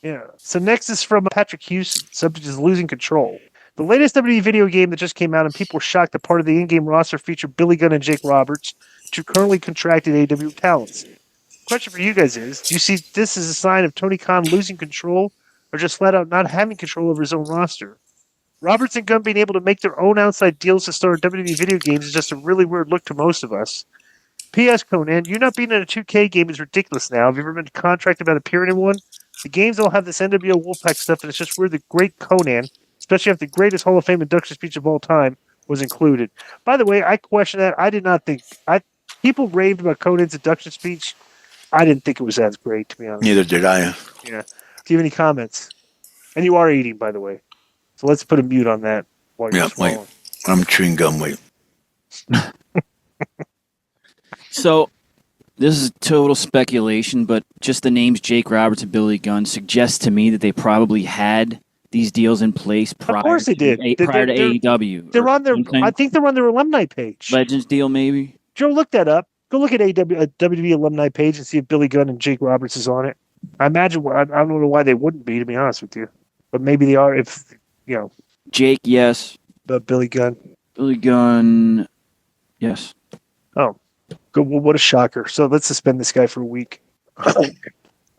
Yeah. So next is from Patrick Houston. Subject is losing control. The latest WWE video game that just came out, and people were shocked that part of the in-game roster featured Billy Gunn and Jake Roberts, two currently contracted AEW talents. Question for you guys is, do you see this as a sign of Tony Khan losing control or just flat out not having control over his own roster? Roberts and Gunn being able to make their own outside deals to star in WWE video games is just a really weird look to most of us. P.S. Konnan, you not being in a 2K game is ridiculous now. Have you ever been contracted about appearing in one? The games all have this NWO Wolfpack stuff, and it's just weird the great Konnan, especially after the greatest Hall of Fame induction speech of all time, was included. By the way, I question that. I did not think... people raved about Conan's induction speech. I didn't think it was as great, to be honest. Neither did I. Yeah. Do you have any comments? And you are eating, by the way. So let's put a mute on that while you're wait. I'm chewing gum, wait. So, this is total speculation, but just the names Jake Roberts and Billy Gunn suggest to me that they probably had these deals in place prior. Of course they did. Prior to AEW. They're on their. I think they're on their alumni page. Legends deal, maybe. Joe, look that up. Go look at WWE alumni page and see if Billy Gunn and Jake Roberts is on it. I imagine. I don't know why they wouldn't be, to be honest with you, but maybe they are. If Jake, yes. Billy Gunn. Billy Gunn, yes. Oh, good. Well, what a shocker! So let's suspend this guy for a week.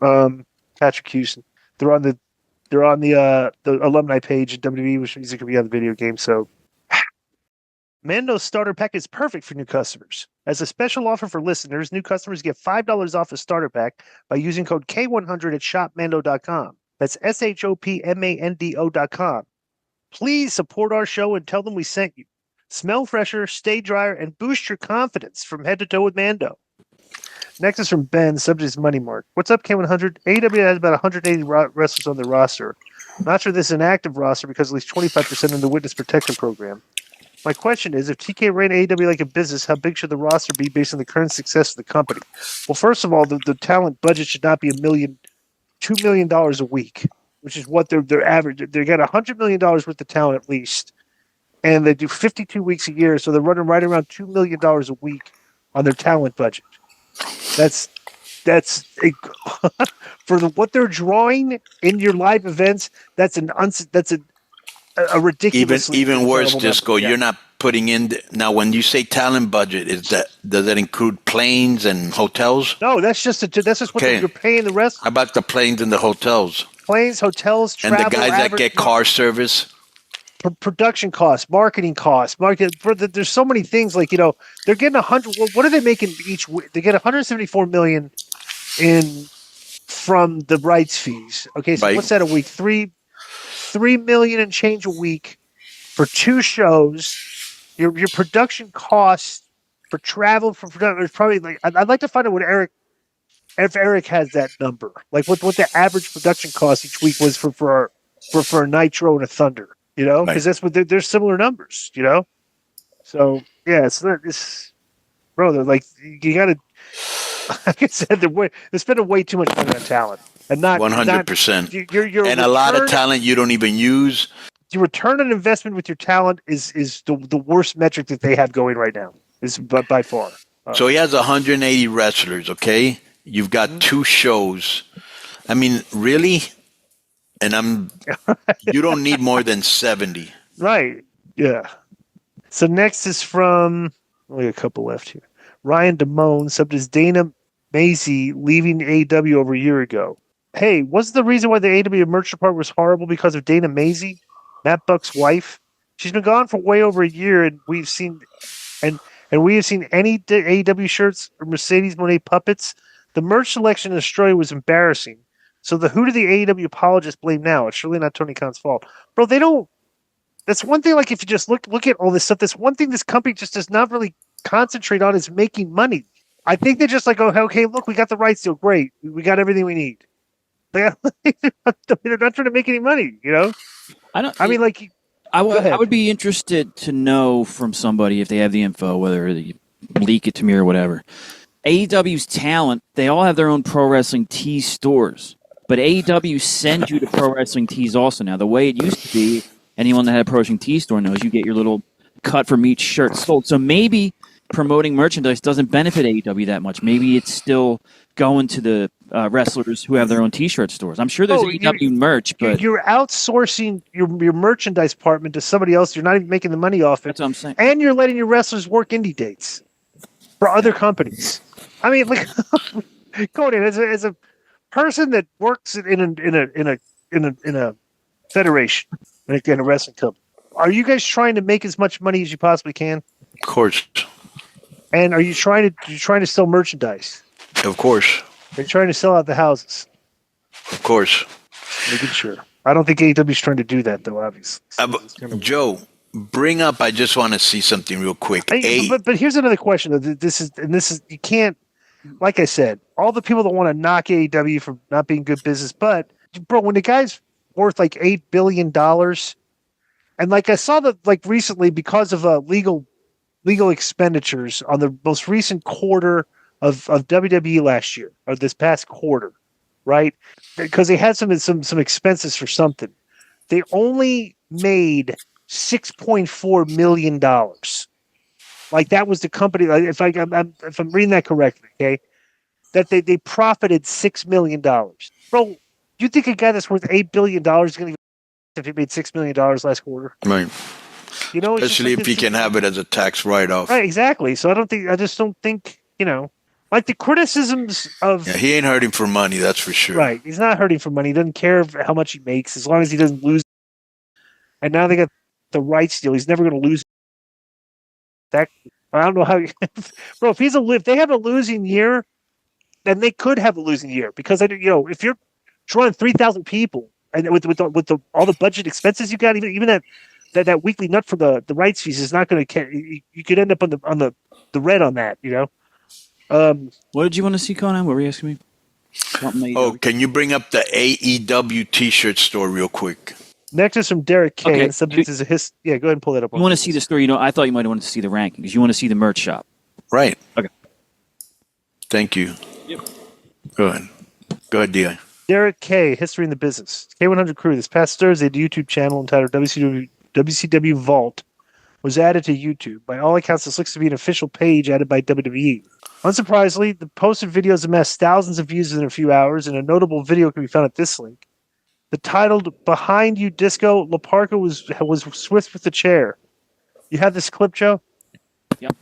Patrick Houston. They're on the alumni page at WWE, which means it could be on the video game. So, Mando's starter pack is perfect for new customers. As a special offer for listeners, new customers get $5 off a starter pack by using code K100 at shopmando.com. That's shopmando.com. Please support our show and tell them we sent you. Smell fresher, stay drier, and boost your confidence from head to toe with Mando. Next is from Ben. Subject is Money Mark. What's up, K100? AEW has about 180 wrestlers on their roster. Not sure this is an active roster because at least 25% in the witness protection program. My question is, if TK ran AEW like a business, how big should the roster be based on the current success of the company? Well, first of all, the talent budget should not be $2 million a week, which is what they're average. They got $100 million worth of talent at least, and they do 52 weeks a year, so they're running right around $2 million a week on their talent budget. That's for what they're drawing in your live events. That's a ridiculous. Even worse, Disco. Yeah. You're not putting in now. When you say talent budget, does that include planes and hotels? No, that's just what you're paying the rest. How about the planes and the hotels? Planes, hotels, travel, and the guys that get car service. Production costs, marketing costs, there's so many things they're getting 100. What are they making each week? They get 174 million from the rights fees. Okay, so what's that a week? 3 million and change a week for 2 shows. Your production costs for travel for production is probably I'd like to find out what if Eric has that number, what the average production cost each week was for a Nitro and a Thunder. Because that's what they're similar numbers, So yeah, it's bro. They're you got to. Like I said, they're spending way too much money on talent, and not 100%. And a lot of talent you don't even use. Your return on investment with your talent is the worst metric that they have going right now. Is by far. So he has 180 wrestlers. Okay, you've got 2 shows. I mean, really. And you don't need more than 70. Right. Yeah. So next is from, only a couple left here. Ryan Damone, subbed as Dana Macy leaving AEW over a year ago. Hey, was the reason why the AEW merch department was horrible because of Dana Macy, Matt Buck's wife? She's been gone for way over a year, and we've seen any AEW shirts or Mercedes Moné puppets. The merch selection in Australia was embarrassing. So who do the AEW apologists blame now? It's surely not Tony Khan's fault. Bro, they don't... That's one thing, if you just look at all this stuff, that's one thing this company just does not really concentrate on is making money. I think they're just okay, look, we got the rights deal. Great. We got everything we need. They're not trying to make any money, I would be interested to know from somebody if they have the info, whether they leak it to me or whatever. AEW's talent, they all have their own pro wrestling tee stores. But AEW sends you to pro wrestling tees also now. The way it used to be, anyone that had a pro wrestling tee store knows you get your little cut from each shirt sold. So maybe promoting merchandise doesn't benefit AEW that much. Maybe it's still going to the wrestlers who have their own T-shirt stores. I'm sure there's AEW merch, but you're outsourcing your merchandise department to somebody else. You're not even making the money off it. that's what I'm saying. And you're letting your wrestlers work indie dates for other companies. I mean, like, Conan, as a person that works in a federation, in a wrestling company, are you guys trying to make as much money as you possibly can? Of course. And are you trying to sell merchandise? Of course. Are you trying to sell out the houses? Of course. Making sure. I don't think AEW is trying to do that, though. Obviously, Joe, bring up. I just want to see something real quick. But here's another question. This is you can't. Like I said, all the people that want to knock AEW for not being good business, but bro, when the guy's worth like $8 billion, and like I saw that like recently because of legal expenditures on the most recent quarter of WWE last year or this past quarter, right? Because they had some expenses for something. They only made $6.4 million. Like that was the company. If I'm reading that correctly, okay, that they profited $6 million. Bro, do you think a guy that's worth $8 billion is going to if he made $6 million last quarter? Right. You know, Especially if he can have it as a tax write-off. Right, exactly. So I just don't think, like the criticisms of. Yeah, he ain't hurting for money, that's for sure. Right, he's not hurting for money. He doesn't care how much he makes as long as he doesn't lose. And now they got the rights deal. He's never going to lose. That I don't know how. Bro, if they have a losing year, then they could have a losing year because if you're drawing 3,000 people and with all the budget expenses you got, even that weekly nut for the rights fees is not going to. You could end up on the red on that. What did you want to see, Konnan? What were you asking me? Can you bring up the AEW T-shirt store real quick? Next is from Derek K. Okay. And subject is yeah, go ahead and pull that up. You want to see the story? I thought you might want to see the ranking because you want to see the merch shop. Right. Okay. Thank you. Yep. Go ahead, D.I. Derek K. History in the Business. K100 Crew. This past Thursday, the YouTube channel entitled WCW Vault was added to YouTube. By all accounts, this looks to be an official page added by WWE. Unsurprisingly, the posted videos amassed thousands of views in a few hours, and a notable video can be found at this link. The titled "Behind You Disco," LaParca was swift with the chair. You have this clip, Joe? Yep.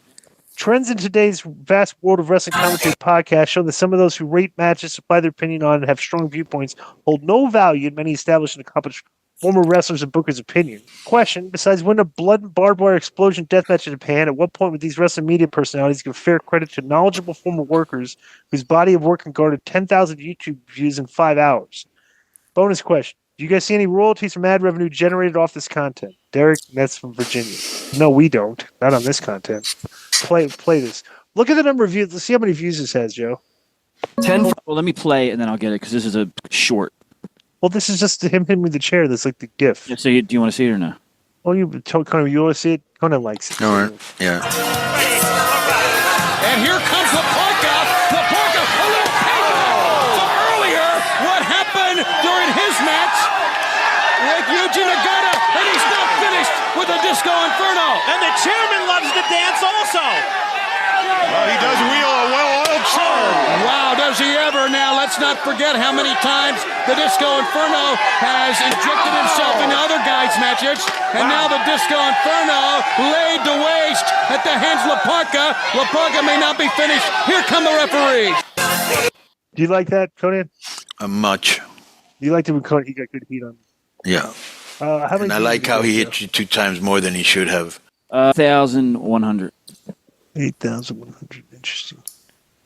Trends in today's vast world of wrestling commentary podcast show that some of those who rate matches, supply their opinion on, and have strong viewpoints hold no value in many established and accomplished former wrestlers and bookers' opinion. Question: besides winning a blood and barbed wire explosion deathmatch in Japan, at what point would these wrestling media personalities give fair credit to knowledgeable former workers whose body of work can garner 10,000 YouTube views in 5 hours? Bonus question. Do you guys see any royalties from ad revenue generated off this content? Derek, that's from Virginia. No, we don't. Not on this content. Play this. Look at the number of views. Let's see how many views this has, Joe. 10. Well, let me play and then I'll get it because this is a short. Well, this is just him hitting with the chair. That's like the GIF. Yeah, so do you want to see it or no? Well, Conan, you want to see it? Conan likes it. All right. Yeah. And here comes LaParca. LaParca, a little takeoff from earlier. What happened during his match with Yuji Nagata, and he's not finished with a Disco Inferno. And the chairman loves to dance also. He does wheel a well-oiled charm. Wow, does he ever now? Let's not forget how many times the Disco Inferno has injected himself into other guys' matches. And now the Disco Inferno laid to waste at the hands of LaParca. LaParca may not be finished. Here come the referees. Do you like that, Conan? Much. You liked it when Conan, he got good heat on. Yeah. And I like how he hit you 2 times more than he should have. 1,100. 8,100. Interesting.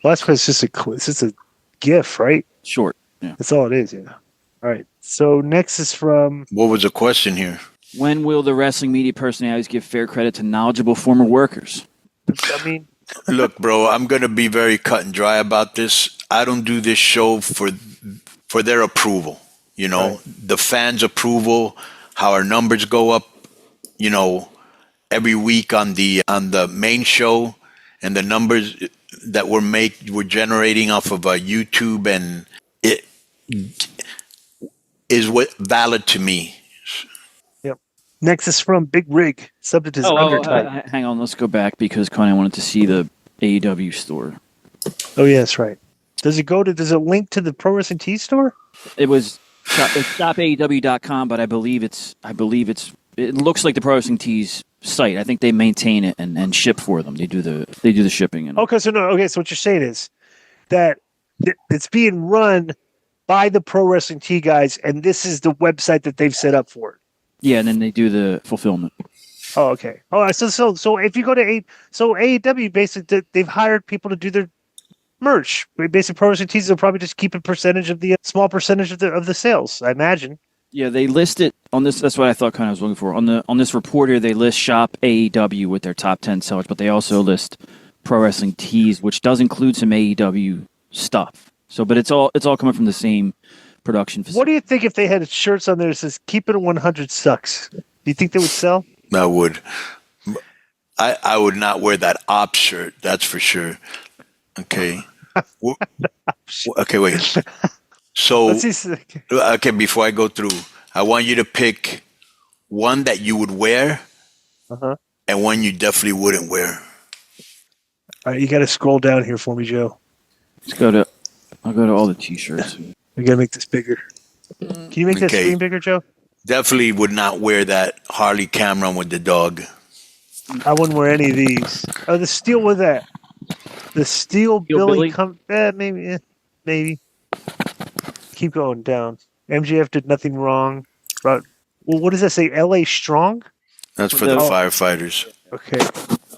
Well, that's because it's just a GIF, right? Short. Yeah. That's all it is, yeah. All right. So next is from. What was the question here? When will the wrestling media personalities give fair credit to knowledgeable former workers? I mean, Look, bro, I'm going to be very cut and dry about this. I don't do this show for their approval. Right. The fans' approval, how our numbers go up, every week on the main show, and the numbers that we're generating off of YouTube, and it is what valid to me. Yep. Next is from Big Rig. Subject is Undertight. Hang on. Let's go back because Konnan wanted to see the AEW store. Oh, yeah, that's right. Does it link to the Pro Wrestling Tees store? It was shopaew.com, but I believe it looks like the Pro Wrestling Tees site. I think they maintain it and ship for them. They do the shipping. And So what you're saying is that it's being run by the Pro Wrestling Tee guys, and this is the website that they've set up for it. Yeah, and then they do the fulfillment. Oh, okay. Oh, so if you go to AEW, basically they've hired people to do their merch. Basically, Pro Wrestling Tees will probably just keep a percentage of the small percentage of the sales, I imagine. Yeah, they list it on this. That's what I thought I was looking for. On this reporter, they list Shop AEW with their top 10 sellers, but they also list Pro Wrestling Tees, which does include some AEW stuff. So, but it's all coming from the same production facility. What do you think if they had shirts on there that says "Keep it 100 sucks"? Do you think they would sell? I would. I would not wear that op shirt. That's for sure. Okay. Okay, wait. So, okay, before I go through, I want you to pick one that you would wear and one you definitely wouldn't wear. All right, you got to scroll down here for me, Joe. I'll go to all the T-shirts. We got to make this bigger. Can you make that screen bigger, Joe? Definitely would not wear that Harley Cameron with the dog. I wouldn't wear any of these. Oh, the steel with that. The steel Billy. Maybe. Keep going down. MJF did nothing wrong. But, well, what does that say? LA Strong? That's for the firefighters.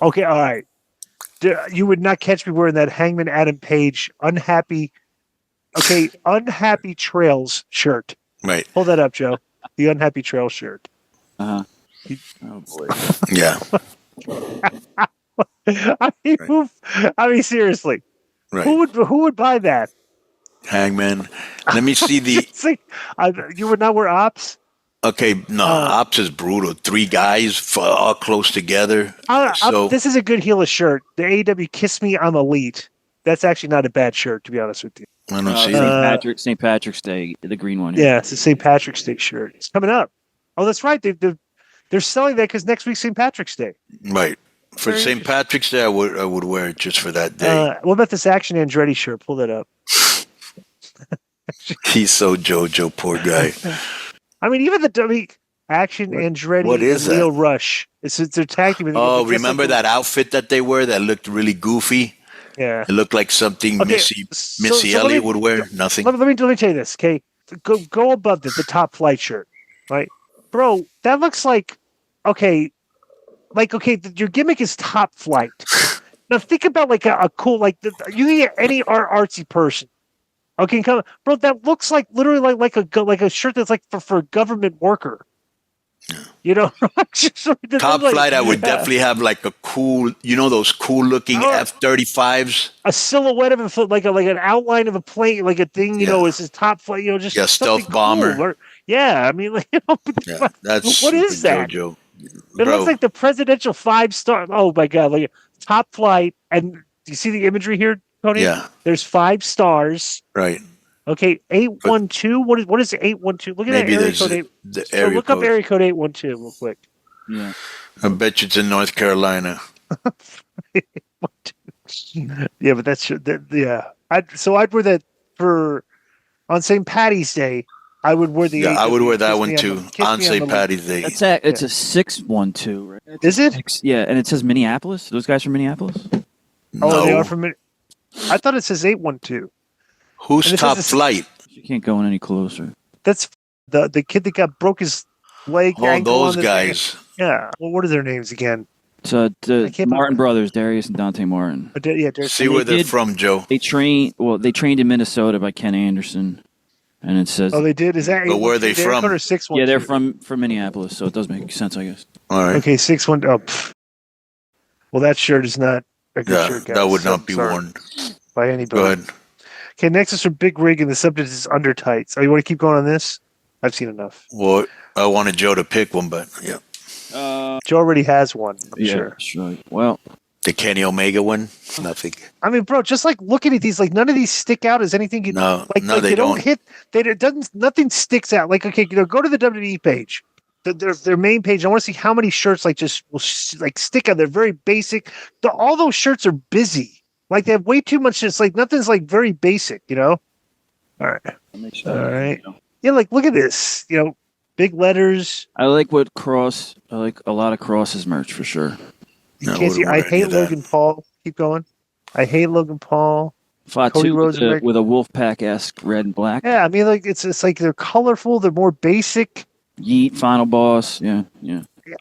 Okay, all right. You would not catch me wearing that Hangman Adam Page unhappy Trails shirt. Right. Hold that up, Joe. The Unhappy Trails shirt. Oh boy. Yeah. I mean, seriously. Right. Who would buy that? Hangman. Let me see the. You would not wear Ops? Okay, no, Ops is brutal. 3 guys all close together. This is a good heelish shirt. The AEW Kiss Me, I'm Elite. That's actually not a bad shirt, to be honest with you. I don't see that. St. Patrick's Day, the green one. Yeah, it's a St. Patrick's Day shirt. It's coming up. Oh, that's right. They're selling that because next week's St. Patrick's Day. Right. For St. Patrick's Day, I would wear it just for that day. What about this Action Andretti shirt? Pull that up. He's so JoJo, poor guy. I mean, even Action Andretti what is and that? Leo Rush. It's their tag team. Oh, remember that outfit that they wear that looked really goofy? Yeah. It looked like something Missy Elliott would wear. Nothing. Let me tell you this, okay? Go above the top flight shirt, right? Bro, that looks like your gimmick is top flight. Now think about like a cool you can get any artsy person. Okay, bro, that looks like literally like a shirt that's like for a government worker. You know, top flight. I would definitely have like a cool, those cool looking F-35s. A silhouette of like an outline of a plane, like a thing. Is his top flight. Just stealth bomber. Cool. Yeah, I mean, that's what is that? JoJo. It looks like the presidential 5-star. Oh my god! Like top flight, and do you see the imagery here, Tony? Yeah. There's 5 stars. Right. Okay, 812. What is 812? Look at that area code. Look up area code 812 real quick. Yeah. I bet you it's in North Carolina. Yeah, but I'd wear that on St. Patty's Day. I would wear the. Yeah, I would wear that one too on St. Patty's Day. It's a 612, right? Is it? Yeah, and it says Minneapolis. Those guys from Minneapolis? Oh, they are from. I thought it says 812. Who's top flight? You can't go in any closer. That's the kid that broke his leg. Oh, those guys. Yeah. Well, what are their names again? It's the Martin brothers, Darius and Dante Martin. Darius. See where they're from, Joe. They trained in Minnesota by Ken Anderson, and it says. Oh, they did. Is that? But where are they from? Or 612? Yeah, they're from Minneapolis, so it does make sense, I guess. All right. Okay, 612. Oh, well, that shirt is not a good shirt, guys. That would not be worn by anybody. Go ahead. Okay, next is from Big Rig, and the subject is under tights. Oh, you want to keep going on this? I've seen enough. Well, I wanted Joe to pick one, but yeah. Joe already has one, I'm sure. Sure. Well, the Kenny Omega one? Nothing. I mean, bro, just like looking at these, like none of these stick out as anything. No, they don't hit. Nothing sticks out. Like, okay, go to the WWE page. their main page. I want to see how many shirts like just will like stick on. They're very basic. All those shirts are busy. Like they have way too much. It's like nothing's like very basic, you know. All right, all right. Yeah, like look at this. You know, big letters. I like I like a lot of Cross's merch for sure. No, Can't see, I hate Logan Paul. Keep going. I hate Logan Paul. Cody Fatu Rhodes with a Wolfpack-esque red and black. Yeah, I mean, like it's like they're colorful. They're more basic. Yeet, Final Boss. Yeah.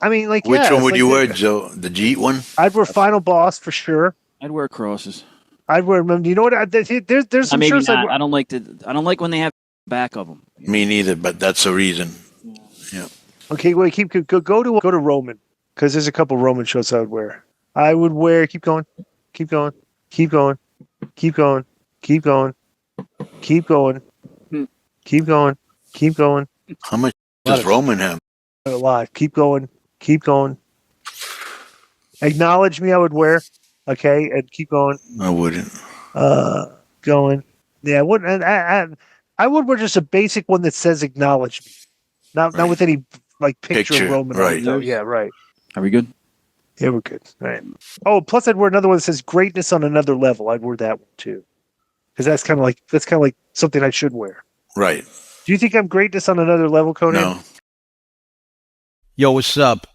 I mean, like Which one would like you wear, Joe? The Jeet one? I'd wear Final Boss for sure. I'd wear Crosses. I'd wear them. You know what? There's some Maybe shirts. not. I don't like when they have back of them. Me neither, but that's the reason. Yeah. Okay, wait. Go to Roman because there's a couple Roman shirts I would wear. I would wear. Keep going. Keep going. Keep going. Keep going. Keep going. Keep going. Keep going. Keep going. How much does Roman have? A lot. Keep going. Keep going. Acknowledge me. I would wear. Okay, and keep going. I wouldn't. Going. Yeah, I wouldn't. I would wear just a basic one that says "acknowledge me," not with any like picture of Roman. Right. On it. Yeah, right. Are we good? Yeah, we're good. All right. Oh, plus I'd wear another one that says "greatness on another level." I'd wear that one too, because that's kind of like something I should wear. Right. Do you think I'm greatness on another level, Konnan? No. Yo, what's up?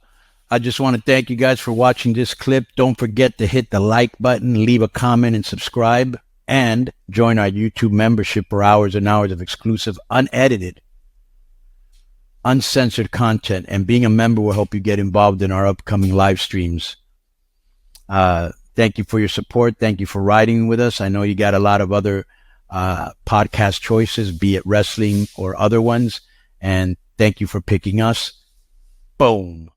I just want to thank you guys for watching this clip. Don't forget to hit the like button, leave a comment, and subscribe. And join our YouTube membership for hours and hours of exclusive, unedited, uncensored content. And being a member will help you get involved in our upcoming live streams. Thank you for your support. Thank you for riding with us. I know you got a lot of other podcast choices, be it wrestling or other ones. And thank you for picking us. Boom.